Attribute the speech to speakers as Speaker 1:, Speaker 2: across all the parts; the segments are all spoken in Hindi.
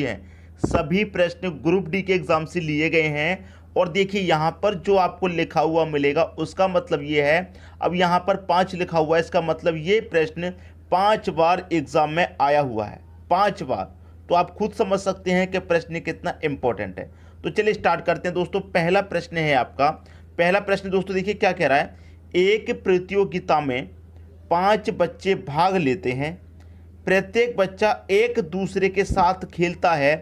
Speaker 1: हैं, सभी प्रश्न ग्रुप डी के एग्जाम से लिए गए हैं। और देखिए यहाँ पर जो आपको लिखा हुआ मिलेगा उसका मतलब ये है, अब यहाँ पर 5 लिखा हुआ है, इसका मतलब ये प्रश्न 5 बार एग्जाम में आया हुआ है, 5 बार। तो आप खुद समझ सकते हैं कि प्रश्न कितना इंपॉर्टेंट है। तो चलिए स्टार्ट करते हैं दोस्तों। पहला प्रश्न है आपका, पहला प्रश्न दोस्तों देखिए क्या कह रहा है, एक प्रतियोगिता में 5 बच्चे भाग लेते हैं, प्रत्येक बच्चा एक दूसरे के साथ खेलता है,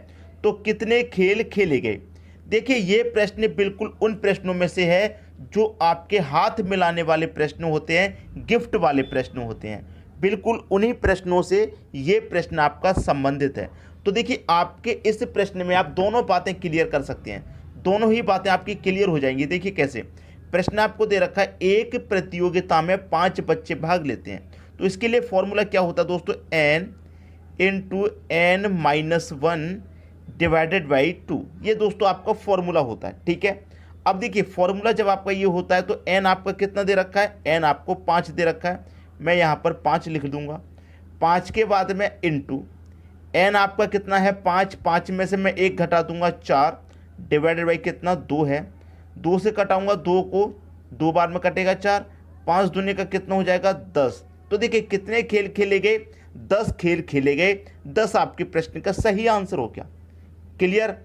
Speaker 1: तो कितने खेल खेले गए। देखिए ये प्रश्न बिल्कुल उन प्रश्नों में से है जो आपके हाथ मिलाने वाले प्रश्न होते हैं, गिफ्ट वाले प्रश्न होते हैं, बिल्कुल उन्हीं प्रश्नों से ये प्रश्न आपका संबंधित है। तो देखिए आपके इस प्रश्न में आप दोनों बातें क्लियर कर सकते हैं, दोनों ही बातें आपकी क्लियर हो जाएंगी। देखिए कैसे, प्रश्न आपको दे रखा है एक प्रतियोगिता में 5 बच्चे भाग लेते हैं, तो इसके लिए फॉर्मूला क्या होता है दोस्तों, n into n minus 1 divided by 2, ये दोस्तों आपका फॉर्मूला होता है। ठीक है, अब देखिए फॉर्मूला जब आपका ये होता है तो n आपका कितना दे रखा है, n आपको 5 दे रखा है, मैं यहाँ पर 5 लिख दूंगा। 5 के बाद में इंटू n आपका कितना है 5, 5 में से मैं 1 घटा दूंगा 4, डिवाइडेड बाई कितना 2 है, 2 से कटाऊंगा 2 को, 2 बार में कटेगा 4, 5 दूनी का कितना हो जाएगा 10। तो देखिए कितने खेल खेले गए, 10 खेल खेले गए, 10 आपके प्रश्न का सही आंसर हो गया। क्लियर।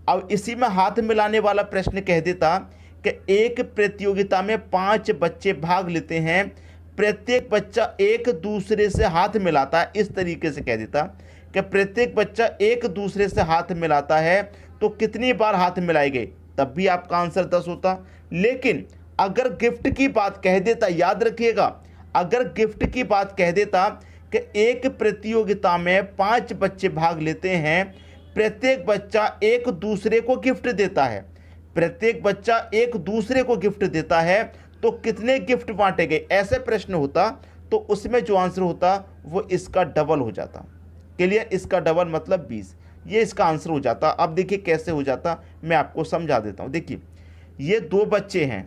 Speaker 1: अब इसी में हाथ मिलाने वाला प्रश्न कह देता कि एक प्रतियोगिता में 5 बच्चे भाग लेते हैं, प्रत्येक बच्चा एक दूसरे से हाथ मिलाता है, इस तरीके से कह देता कि प्रत्येक बच्चा एक दूसरे से हाथ मिलाता है, तो कितनी बार हाथ मिलाए गए, तब भी आपका आंसर 10 होता। लेकिन अगर गिफ्ट की बात कह देता, याद रखिएगा, अगर गिफ्ट की बात कह देता कि एक प्रतियोगिता में 5 बच्चे भाग लेते हैं, प्रत्येक बच्चा एक दूसरे को गिफ्ट देता है, प्रत्येक बच्चा एक दूसरे को गिफ्ट देता है, तो कितने गिफ्ट बांटे गए, ऐसे प्रश्न होता, तो उसमें जो आंसर होता वो इसका डबल हो जाता। क्लियर, इसका डबल मतलब 20, ये इसका आंसर हो जाता। अब देखिए कैसे हो जाता, मैं आपको समझा देता हूँ। देखिए ये 2 बच्चे हैं,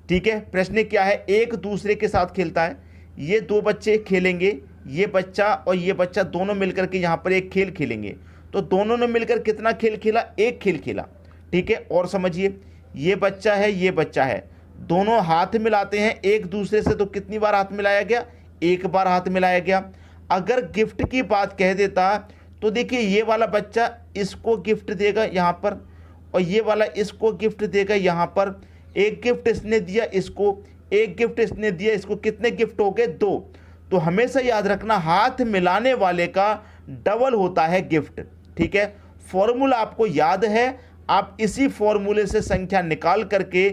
Speaker 1: ठीक है, प्रश्न क्या है, एक दूसरे के साथ खेलता है, ये 2 बच्चे खेलेंगे, ये बच्चा और ये बच्चा दोनों मिलकर के यहाँ पर एक खेल खेलेंगे, तो दोनों ने मिलकर कितना खेल खेला, एक खेल खेला। ठीक है, और समझिए ये बच्चा है, ये बच्चा है, दोनों हाथ मिलाते हैं एक दूसरे से, तो कितनी बार हाथ मिलाया गया, एक बार हाथ मिलाया गया। अगर गिफ्ट की बात कह देता तो देखिए ये वाला बच्चा इसको गिफ्ट देगा यहाँ पर, और ये वाला इसको गिफ्ट देगा यहाँ पर, एक गिफ्ट इसने दिया इसको, एक गिफ्ट इसने दिया इसको, कितने गिफ्ट हो गए, 2। तो हमेशा याद रखना हाथ मिलाने वाले का डबल होता है गिफ्ट। ठीक है, फॉर्मूला आपको याद है, आप इसी फॉर्मूले से संख्या निकाल करके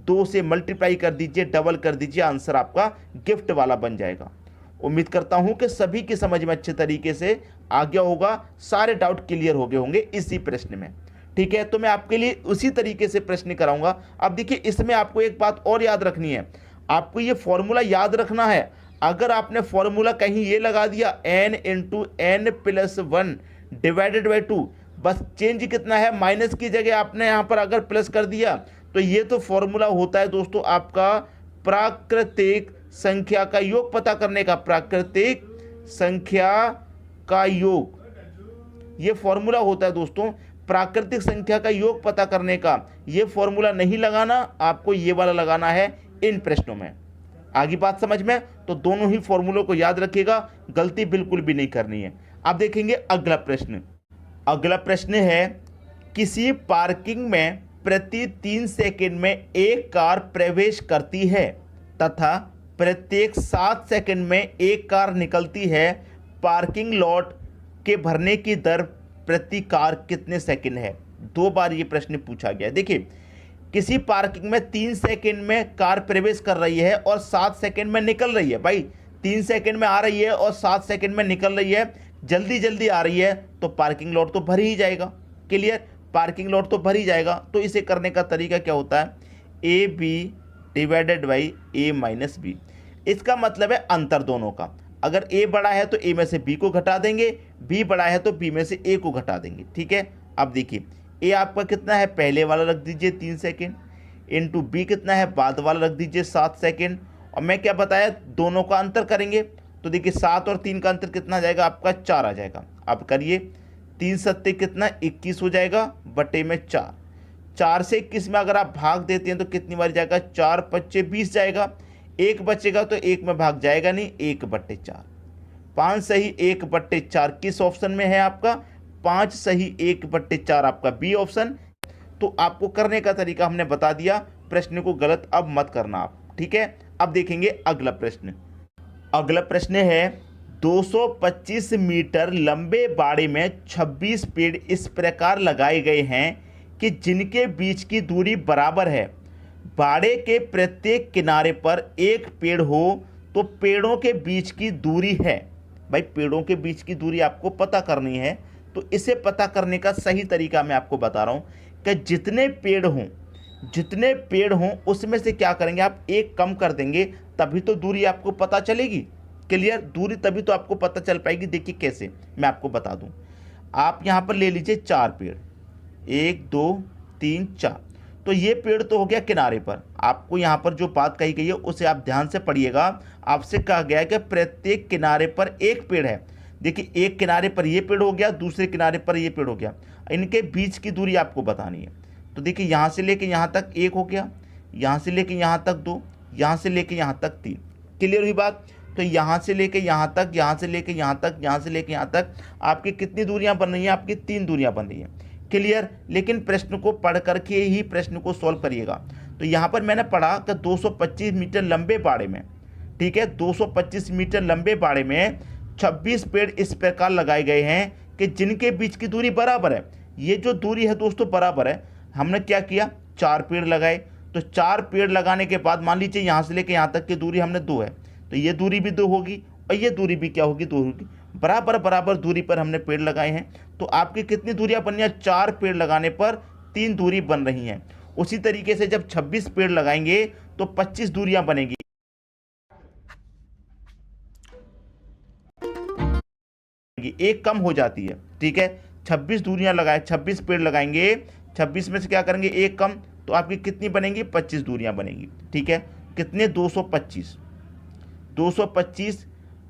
Speaker 1: 2 से मल्टीप्लाई कर दीजिए, डबल कर दीजिए, आंसर आपका गिफ्ट वाला बन जाएगा। उम्मीद करता हूं कि सभी की समझ में अच्छे तरीके से आ गया होगा, सारे डाउट क्लियर हो गए होंगे इसी प्रश्न में। ठीक है, तो मैं आपके लिए उसी तरीके से प्रश्न कराऊंगा। अब देखिए इसमें आपको एक बात और याद रखनी है, आपको ये फॉर्मूला याद रखना है। अगर आपने फॉर्मूला कहीं ये लगा दिया n into n plus 1 divided by 2, बस चेंज कितना है, माइनस की जगह आपने यहाँ पर अगर प्लस कर दिया, तो ये तो फॉर्मूला होता है दोस्तों आपका प्राकृतिक संख्या का योग पता करने का, प्राकृतिक संख्या का योग, ये फॉर्मूला होता है दोस्तों प्राकृतिक संख्या का योग पता करने का। ये फॉर्मूला नहीं लगाना, आपको ये वाला लगाना है इन प्रश्नों में। आगे बात समझ में, तो दोनों ही फॉर्मूलों को याद रखिएगा, गलती बिल्कुल भी नहीं करनी है। अब देखेंगे अगला प्रश्न। अगला प्रश्न है, किसी पार्किंग में प्रति 3 सेकंड में एक कार प्रवेश करती है तथा प्रत्येक 7 सेकंड में एक कार निकलती है, पार्किंग लॉट के भरने की दर प्रति कार कितने सेकंड है। 2 बार ये प्रश्न पूछा गया। देखिए किसी पार्किंग में 3 सेकंड में कार प्रवेश कर रही है और 7 सेकंड में निकल रही है। भाई 3 सेकंड में आ रही है और 7 सेकंड में निकल रही है, जल्दी जल्दी आ रही है, तो पार्किंग लॉट तो भर ही जाएगा। क्लियर, पार्किंग लॉट तो भर ही जाएगा। तो इसे करने का तरीका क्या होता है, a b divided by a minus b. इसका मतलब है अंतर दोनों का, अगर ए बड़ा है तो ए में से बी को घटा देंगे, बी बड़ा है तो बी में से ए को घटा देंगे। ठीक है, अब देखिए ए आपका कितना है, पहले वाला रख दीजिए 3 सेकेंड, इंटू बी कितना है, बाद वाला रख दीजिए 7 सेकेंड, और मैं क्या बताया दोनों का अंतर करेंगे, तो देखिए 7 और 3 का अंतर कितना आ जाएगा आपका, 4 आ जाएगा। अब करिए 3 सत्ते कितना 21 हो जाएगा बटे में 4। 4 से 21 में अगर आप भाग देते हैं तो कितनी बार जाएगा, 4 पच्चे 20 जाएगा, 1 बचेगा तो 1 में भाग जाएगा नहीं, 1 बटे 4। 5 सही 1 बटे 4 किस ऑप्शन में है आपका, 5 सही 1 बटे 4 आपका बी ऑप्शन। तो आपको करने का तरीका हमने बता दिया, प्रश्न को गलत अब मत करना आप, ठीक है। अब देखेंगे अगला प्रश्न। अगला प्रश्न है 225 मीटर लंबे बाड़े में 26 पेड़ इस प्रकार लगाए गए हैं कि जिनके बीच की दूरी बराबर है। बाड़े के प्रत्येक किनारे पर एक पेड़ हो तो पेड़ों के बीच की दूरी है। भाई पेड़ों के बीच की दूरी आपको पता करनी है, तो इसे पता करने का सही तरीका मैं आपको बता रहा हूँ कि जितने पेड़ हों उसमें से क्या करेंगे आप, एक कम कर देंगे, तभी तो दूरी आपको पता चलेगी। क्लियर, दूरी तभी तो आपको पता चल पाएगी। देखिए कैसे, मैं आपको बता दूं। आप यहाँ पर ले लीजिए 4 पेड़, 1 2 3 4। तो ये पेड़ तो हो गया किनारे पर। आपको यहाँ पर जो बात कही गई है उसे आप ध्यान से पढ़िएगा। आपसे कहा गया है कि प्रत्येक किनारे पर एक पेड़ है। देखिए एक किनारे पर ये पेड़ हो गया, दूसरे किनारे पर ये पेड़ हो गया, इनके बीच की दूरी आपको बतानी है। तो देखिए यहाँ से लेके यहाँ तक 1 हो गया, यहाँ से लेके यहाँ तक 2, यहाँ से लेके यहाँ तक 3। क्लियर हुई बात। तो यहाँ से लेके यहाँ तक, यहाँ से लेके यहाँ तक, यहाँ से लेके यहाँ तक आपकी कितनी दूरियाँ बन रही हैं, आपकी 3 दूरियाँ बन रही हैं। क्लियर। लेकिन प्रश्न को पढ़ करके ही प्रश्न को सॉल्व करिएगा। तो यहाँ पर मैंने पढ़ा कि 225 मीटर लंबे बाड़े में, ठीक है, 225 मीटर लंबे बाड़े में 26 पेड़ इस प्रकार लगाए गए हैं कि जिनके बीच की दूरी बराबर है। ये जो दूरी है दोस्तों बराबर है। हमने क्या किया, 4 पेड़ लगाए। तो 4 पेड़ लगाने के बाद मान लीजिए यहाँ से लेके यहाँ तक की दूरी हमने 2 है, तो ये दूरी भी 2 होगी और ये दूरी भी क्या होगी, 2 होगी। बराबर बराबर दूरी पर हमने पेड़ लगाए हैं। तो आपकी कितनी दूरियां बन रही हैं, 4 पेड़ लगाने पर 3 दूरी बन रही हैं। उसी तरीके से जब 26 पेड़ लगाएंगे तो 25 दूरियां बनेगी। एक कम हो जाती है, ठीक है। 26 दूरियां लगाए, 26 पेड़ लगाएंगे, 26 में से क्या करेंगे, एक कम, तो आपकी कितनी बनेंगी, 25 दूरियां बनेंगी, ठीक है। कितने, 225।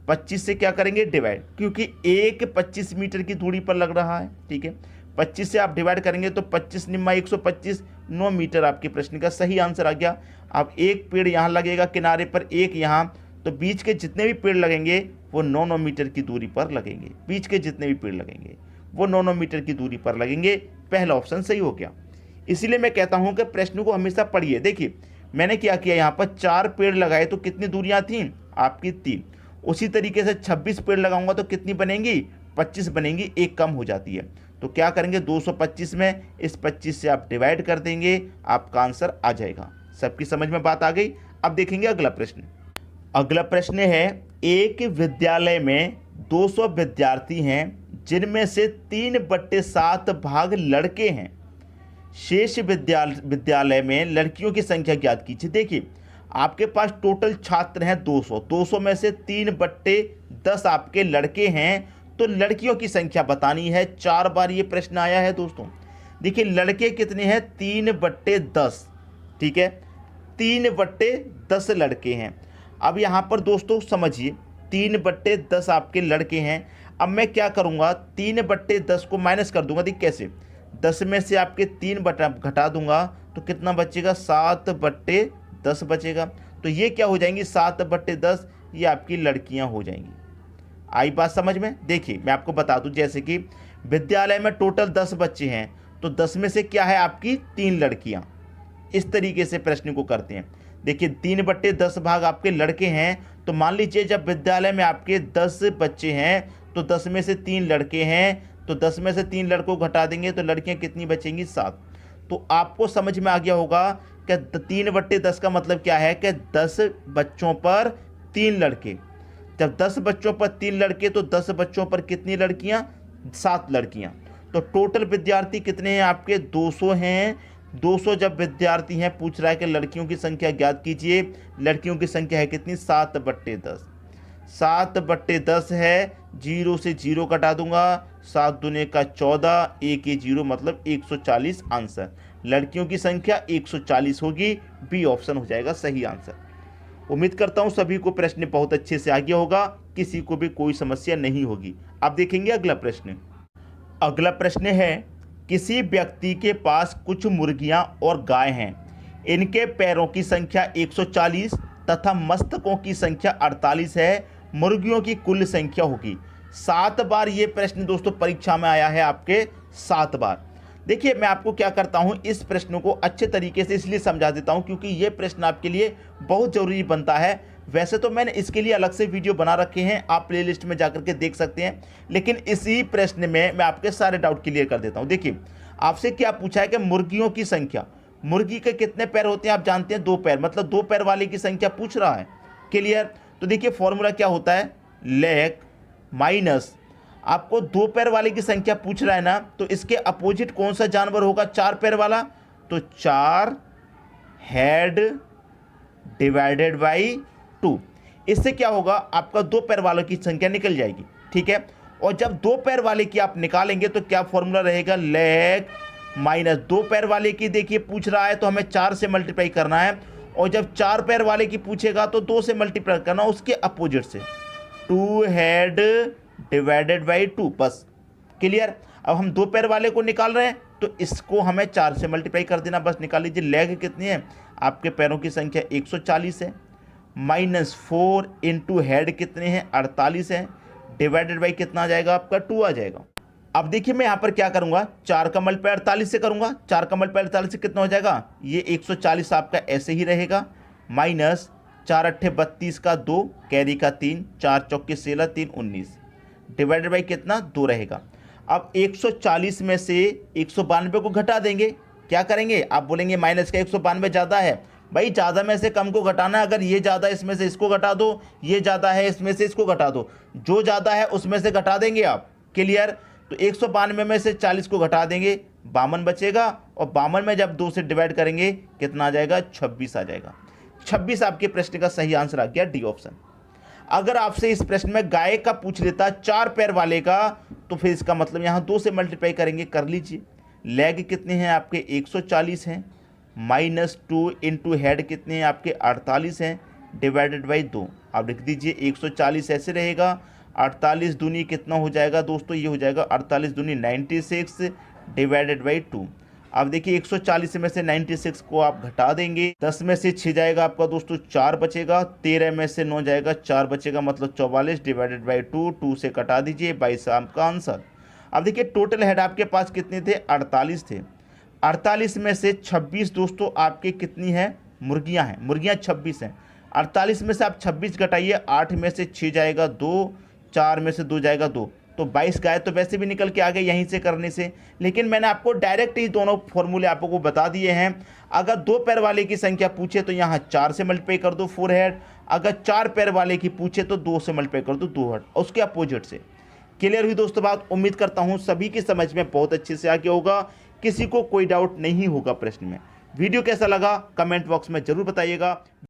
Speaker 1: 25 से क्या करेंगे, डिवाइड, क्योंकि एक 25 मीटर की दूरी पर लग रहा है, ठीक है। 25 से आप डिवाइड करेंगे तो 25 निम्मा 125, 9 मीटर आपके प्रश्न का सही आंसर आ गया। अब एक पेड़ यहाँ लगेगा किनारे पर, एक यहाँ, तो बीच के जितने भी पेड़ लगेंगे वो 9 मीटर की दूरी पर लगेंगे। बीच के जितने भी पेड़ लगेंगे वो 9 मीटर की दूरी पर लगेंगे। पहला ऑप्शन सही हो गया। इसीलिए मैं कहता हूँ कि प्रश्न को हमेशा पढ़िए। देखिए मैंने क्या किया, यहाँ पर 4 पेड़ लगाए तो कितनी दूरियाँ थीं, आपकी 3। उसी तरीके से 26 पेड़ लगाऊंगा तो कितनी बनेंगी, 25 बनेंगी, एक कम हो जाती है। तो क्या करेंगे, 225 में इस 25 से आप डिवाइड कर देंगे, आपका आंसर आ जाएगा। सबकी समझ में बात आ गई। अब देखेंगे अगला प्रश्न। अगला प्रश्न है, एक विद्यालय में 200 विद्यार्थी हैं जिनमें से 3/7 भाग लड़के हैं। शेष विद्यालय में लड़कियों की संख्या ज्ञात कीजिए। देखिए आपके पास टोटल छात्र हैं 200, 200 में से 3/10 आपके लड़के हैं, तो लड़कियों की संख्या बतानी है। 4 बार ये प्रश्न आया है दोस्तों। देखिए लड़के कितने हैं, 3/10, ठीक है, 3/10 लड़के हैं। अब यहाँ पर दोस्तों समझिए, 3/10 आपके लड़के हैं। अब मैं क्या करूँगा, 3/10 को माइनस कर दूंगा। देखिए कैसे, 10 में से आपके 3 घटा दूंगा तो कितना बचेगा, 7/10 बचेगा। तो ये क्या हो जाएंगी, 7/10, ये आपकी लड़कियां हो जाएंगी। आई बात समझ में। देखिए मैं आपको बता दूं, जैसे कि विद्यालय में टोटल 10 बच्चे हैं, तो 10 में से क्या है आपकी 3 लड़कियां। इस तरीके से प्रश्न को करते हैं। देखिए 3/10 भाग आपके लड़के हैं, तो मान लीजिए जब विद्यालय में आपके 10 बच्चे हैं तो 10 में से 3 लड़के हैं, तो 10 में से 3 लड़कों को घटा देंगे तो लड़कियां कितनी बचेंगी, 7। तो आपको समझ में आ गया होगा कि 3/10 का मतलब क्या है कि 10 बच्चों पर 3 लड़के। जब 10 बच्चों पर 3 लड़के तो 10 बच्चों पर कितनी लड़कियां, 7 लड़कियां। तो टोटल विद्यार्थी कितने हैं आपके, 200 हैं। 200 जब विद्यार्थी हैं, पूछ रहा है कि लड़कियों की संख्या ज्ञात कीजिए। लड़कियों की संख्या है कितनी, 7/10। 7/10 है, 0 से 0 कटा दूंगा, 7 दूने का 14, 1 ये 0 मतलब 140 आंसर। लड़कियों की संख्या 140 होगी, बी ऑप्शन हो जाएगा सही आंसर। उम्मीद करता हूं सभी को प्रश्न बहुत अच्छे से आ गया होगा, किसी को भी कोई समस्या नहीं होगी। अब देखेंगे अगला प्रश्न। अगला प्रश्न है, किसी व्यक्ति के पास कुछ मुर्गियां और गाय हैं। इनके पैरों की संख्या 140 तथा मस्तकों की संख्या 48 है। मुर्गियों की कुल संख्या होगी। 7 बार ये प्रश्न दोस्तों परीक्षा में आया है आपके, 7 बार। देखिए मैं आपको क्या करता हूँ, इस प्रश्न को अच्छे तरीके से इसलिए समझा देता हूँ क्योंकि ये प्रश्न आपके लिए बहुत ज़रूरी बनता है। वैसे तो मैंने इसके लिए अलग से वीडियो बना रखे हैं, आप प्लेलिस्ट में जाकर के देख सकते हैं, लेकिन इसी प्रश्न में मैं आपके सारे डाउट क्लियर कर देता हूँ। देखिए आपसे क्या पूछा है कि मुर्गियों की संख्या, मुर्गी के कितने पैर होते हैं आप जानते हैं, 2 पैर, मतलब 2 पैर वाले की संख्या पूछ रहा है। क्लियर? तो देखिए फॉर्मूला क्या होता है, लेग माइनस, आपको 2 पैर वाले की संख्या पूछ रहा है ना, तो इसके अपोजिट कौन सा जानवर होगा 4 पैर वाला, तो 4 हेड डिवाइडेड बाई 2। इससे क्या होगा, आपका 2 पैर वालों की संख्या निकल जाएगी। ठीक है, और जब 2 पैर वाले की आप निकालेंगे तो क्या फॉर्मूला रहेगा, लेग माइनस 2 पैर वाले की। देखिए पूछ रहा है तो हमें 4 से मल्टीप्लाई करना है, और जब 4 पैर वाले की पूछेगा तो 2 से मल्टीप्लाई करना उसके अपोजिट से, 2 हेड डिवाइडेड बाई 2, बस। क्लियर? अब हम 2 पैर वाले को निकाल रहे हैं तो इसको हमें 4 से मल्टीप्लाई कर देना, बस। निकाल लीजिए, लेग कितनी है, आपके पैरों की संख्या 140 है, माइनस 4 इंटू हेड कितने हैं 48 है, डिवाइडेड बाई कितना आ जाएगा आपका 2 आ जाएगा। अब देखिए मैं यहाँ पर क्या करूँगा, 4 का मल्टीप्लाई 48 से करूँगा, 4 का मल्टीप्लाई 48 से कितना हो जाएगा, ये 140 आपका ऐसे ही रहेगा, माइनस 4 अट्ठे 32 का 2, कैरी का 3, 4 चौके 16, 3 19, डिवाइडेड बाई कितना 2 रहेगा। अब 140 में से 192 को घटा देंगे, क्या करेंगे, आप बोलेंगे माइनस का 192 ज़्यादा है। भाई ज़्यादा में से कम को घटाना है, अगर ये ज़्यादा है इसमें से इसको घटा दो, ये ज़्यादा है इसमें से इसको घटा दो, जो ज़्यादा है उसमें से घटा देंगे आप। क्लियर? तो 192 में से 40 को घटा देंगे, 52 बचेगा, और 52 में जब 2 से डिवाइड करेंगे कितना आ जाएगा, 26 आ जाएगा। 26 आपके प्रश्न का सही आंसर आ गया, डी ऑप्शन। अगर आपसे इस प्रश्न में गाय का पूछ लेता 4 पैर वाले का, तो फिर इसका मतलब यहाँ 2 से मल्टीप्लाई करेंगे, कर लीजिए। लेग कितने हैं आपके 140 हैं, माइनस 2 इंटू हेड कितने हैं आपके 48 हैं, डिवाइडेड बाई 2। आप लिख दीजिए 140 ऐसे रहेगा, 48 दूनी कितना हो जाएगा दोस्तों, ये हो जाएगा 48 दूनी 96 डिवाइडेड बाई 2। अब देखिए 140 में से 96 को आप घटा देंगे, 10 में से 6 जाएगा आपका दोस्तों 4 बचेगा, 13 में से 9 जाएगा 4 बचेगा, मतलब 44 डिवाइडेड बाई 2 से कटा दीजिए, 22 आपका आंसर। अब देखिए टोटल हेड आपके पास कितने थे, 48 थे। 48 में से 26 दोस्तों आपके कितनी है, मुर्गियां हैं, मुर्गियां 26 हैं। 48 में से आप 26 घटाइए, 8 में से 6 जाएगा 2, 4 में से 2 जाएगा 2, तो 22 गाय तो वैसे भी निकल के आ गए यहीं से करने से। लेकिन मैंने आपको डायरेक्ट ही दोनों फॉर्मूले आपको बता दिए हैं। अगर 2 पैर वाले की संख्या पूछे तो यहाँ 4 से मल्टीप्लाई कर दो 4 हेड, अगर 4 पैर वाले की पूछे तो 2 से मल्टीप्लाई कर दो 2 हेड, उसके अपोजिट से। क्लियर हुई दोस्तों बात? उम्मीद करता हूँ सभी की समझ में बहुत अच्छे से आ गया होगा, किसी को कोई डाउट नहीं होगा प्रश्न में। वीडियो कैसा लगा कमेंट बॉक्स में ज़रूर बताइएगा।